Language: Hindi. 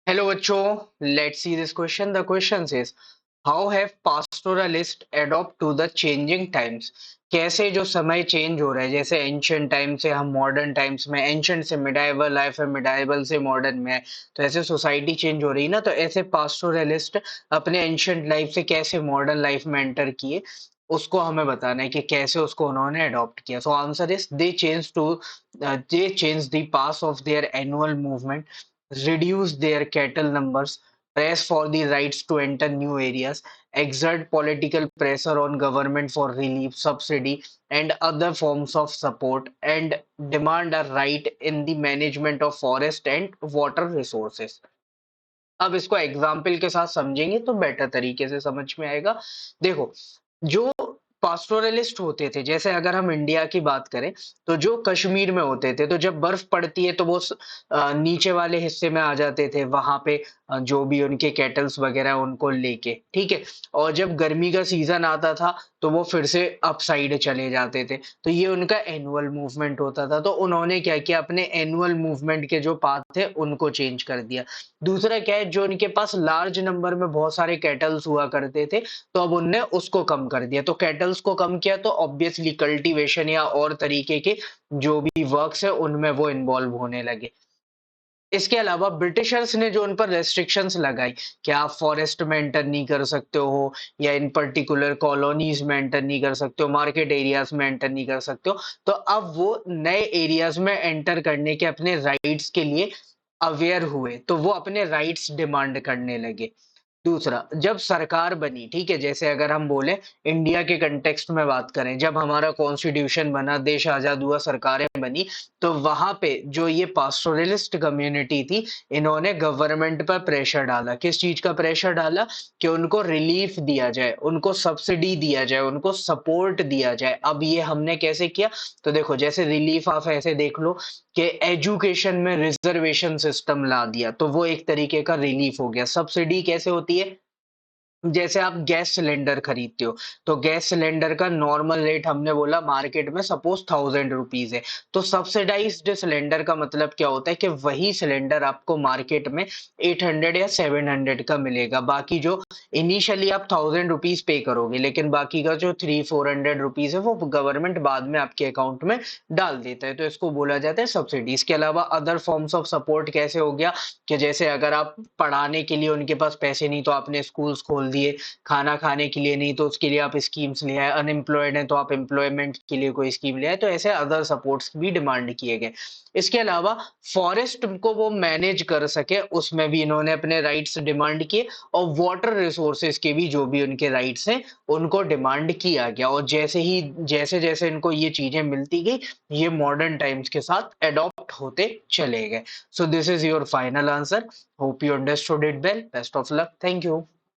Hello बच्चों, let's see this question. The question says, how have pastoralists adapt to the changing times? कैसे जो समय चेंज हो रहा है, जैसे एंशियंट टाइम से हम मॉडर्न टाइम्स में, एंशियंट से मिडाइवल लाइफ है, मिडाइवल से मॉडर्न में है, तो ऐसे सोसाइटी चेंज हो रही है ना, तो ऐसे पास्टोरलिस्ट अपने एंशियंट लाइफ से कैसे मॉडर्न लाइफ में एंटर किए, उसको हमें बताना है कि कैसे उसको उन्होंने अडॉप्ट किया. So answer is they change the pass of their annual movement, reduce their cattle numbers, press for the rights to enter new areas, exert political pressure on government for relief, subsidy, and other forms of support, and demand a right in the management of forest and water resources. अब इसको एग्जाम्पल के साथ समझेंगे तो बेटर तरीके से समझ में आएगा. देखो, जो पास्टोरलिस्ट होते थे, जैसे अगर हम इंडिया की बात करें, तो जो कश्मीर में होते थे, तो जब बर्फ पड़ती है तो वो नीचे वाले हिस्से में आ जाते थे, वहां पे जो भी उनके कैटल्स वगैरह उनको लेके, ठीक है. और जब गर्मी का सीजन आता था तो वो फिर से अप साइड चले जाते थे. तो ये उनका एनुअल मूवमेंट होता था. तो उन्होंने क्या किया, अपने एनुअल मूवमेंट के जो पाथ थे उनको चेंज कर दिया. दूसरा क्या है, जो उनके पास लार्ज नंबर में बहुत सारे कैटल्स हुआ करते थे, तो अब उनने उसको कम कर दिया. तो कैटल्स को कम किया तो ऑब्वियसली कल्टीवेशन या और तरीके के जो भी वर्क्स है उनमें वो इन्वॉल्व होने लगे. इसके अलावा ब्रिटिशर्स ने जो उन पर रेस्ट्रिक्शंस लगाई कि आप फॉरेस्ट में एंटर नहीं कर सकते हो, या इन पर्टिकुलर कॉलोनीज में एंटर नहीं कर सकते हो, मार्केट एरियाज में एंटर नहीं कर सकते हो, तो अब वो नए एरियाज में एंटर करने के अपने राइट्स के लिए अवेयर हुए, तो वो अपने राइट्स डिमांड करने लगे. दूसरा, जब सरकार बनी, ठीक है, जैसे अगर हम बोले इंडिया के कंटेक्स्ट में बात करें, जब हमारा कॉन्स्टिट्यूशन बना, देश आजाद हुआ, सरकारें बनी, तो वहां पे जो ये पास्टोरलिस्ट कम्युनिटी थी, इन्होंने गवर्नमेंट पर प्रेशर डाला. किस चीज का प्रेशर डाला? कि उनको रिलीफ दिया जाए, उनको सब्सिडी दिया जाए, उनको सपोर्ट दिया जाए. अब ये हमने कैसे किया? तो देखो, जैसे रिलीफ आप ऐसे देख लो कि एजुकेशन में रिजर्वेशन सिस्टम ला दिया, तो वो एक तरीके का रिलीफ हो गया. सब्सिडी कैसे होती है? जैसे आप गैस सिलेंडर खरीदते हो, तो गैस सिलेंडर का नॉर्मल रेट हमने बोला मार्केट में सपोज 1000 रुपीज है. तो सब्सिडाइज्ड सिलेंडर का मतलब क्या होता है कि वही सिलेंडर आपको मार्केट में 800 या 700 का मिलेगा. बाकी जो इनिशियली आप 1000 रुपीज पे करोगे, लेकिन बाकी का जो 300-400 रुपीज है वो गवर्नमेंट बाद में आपके अकाउंट में डाल देता है. तो इसको बोला जाता है सब्सिडी. इसके अलावा अदर फॉर्म्स ऑफ सपोर्ट कैसे हो गया, कि जैसे अगर आप पढ़ाने के लिए उनके पास पैसे नहीं तो आपने स्कूल्स खोल दिए, खाना खाने के लिए नहीं तो उसके लिए आप स्कीम्स ले आए, अनएम्प्लॉयड हैं तो आप एम्प्लॉयमेंट के लिए कोई स्कीम ले आए. तो ऐसे अदर सपोर्ट्स भी डिमांड किए गए. इसके अलावा फॉरेस्ट को वो मैनेज कर सके, उसमें भी इन्होंने अपने राइट्स डिमांड किए, और वाटर रिसोर्सेज के भी जो भी उनके राइट्स हैं उनको डिमांड किया गया. और जैसे जैसे इनको ये चीजें मिलती गई, ये मॉडर्न टाइम्स के साथ एडॉप्ट होते चले गए. So this is your final answer. Hope you understood it well. Best of luck. Thank you.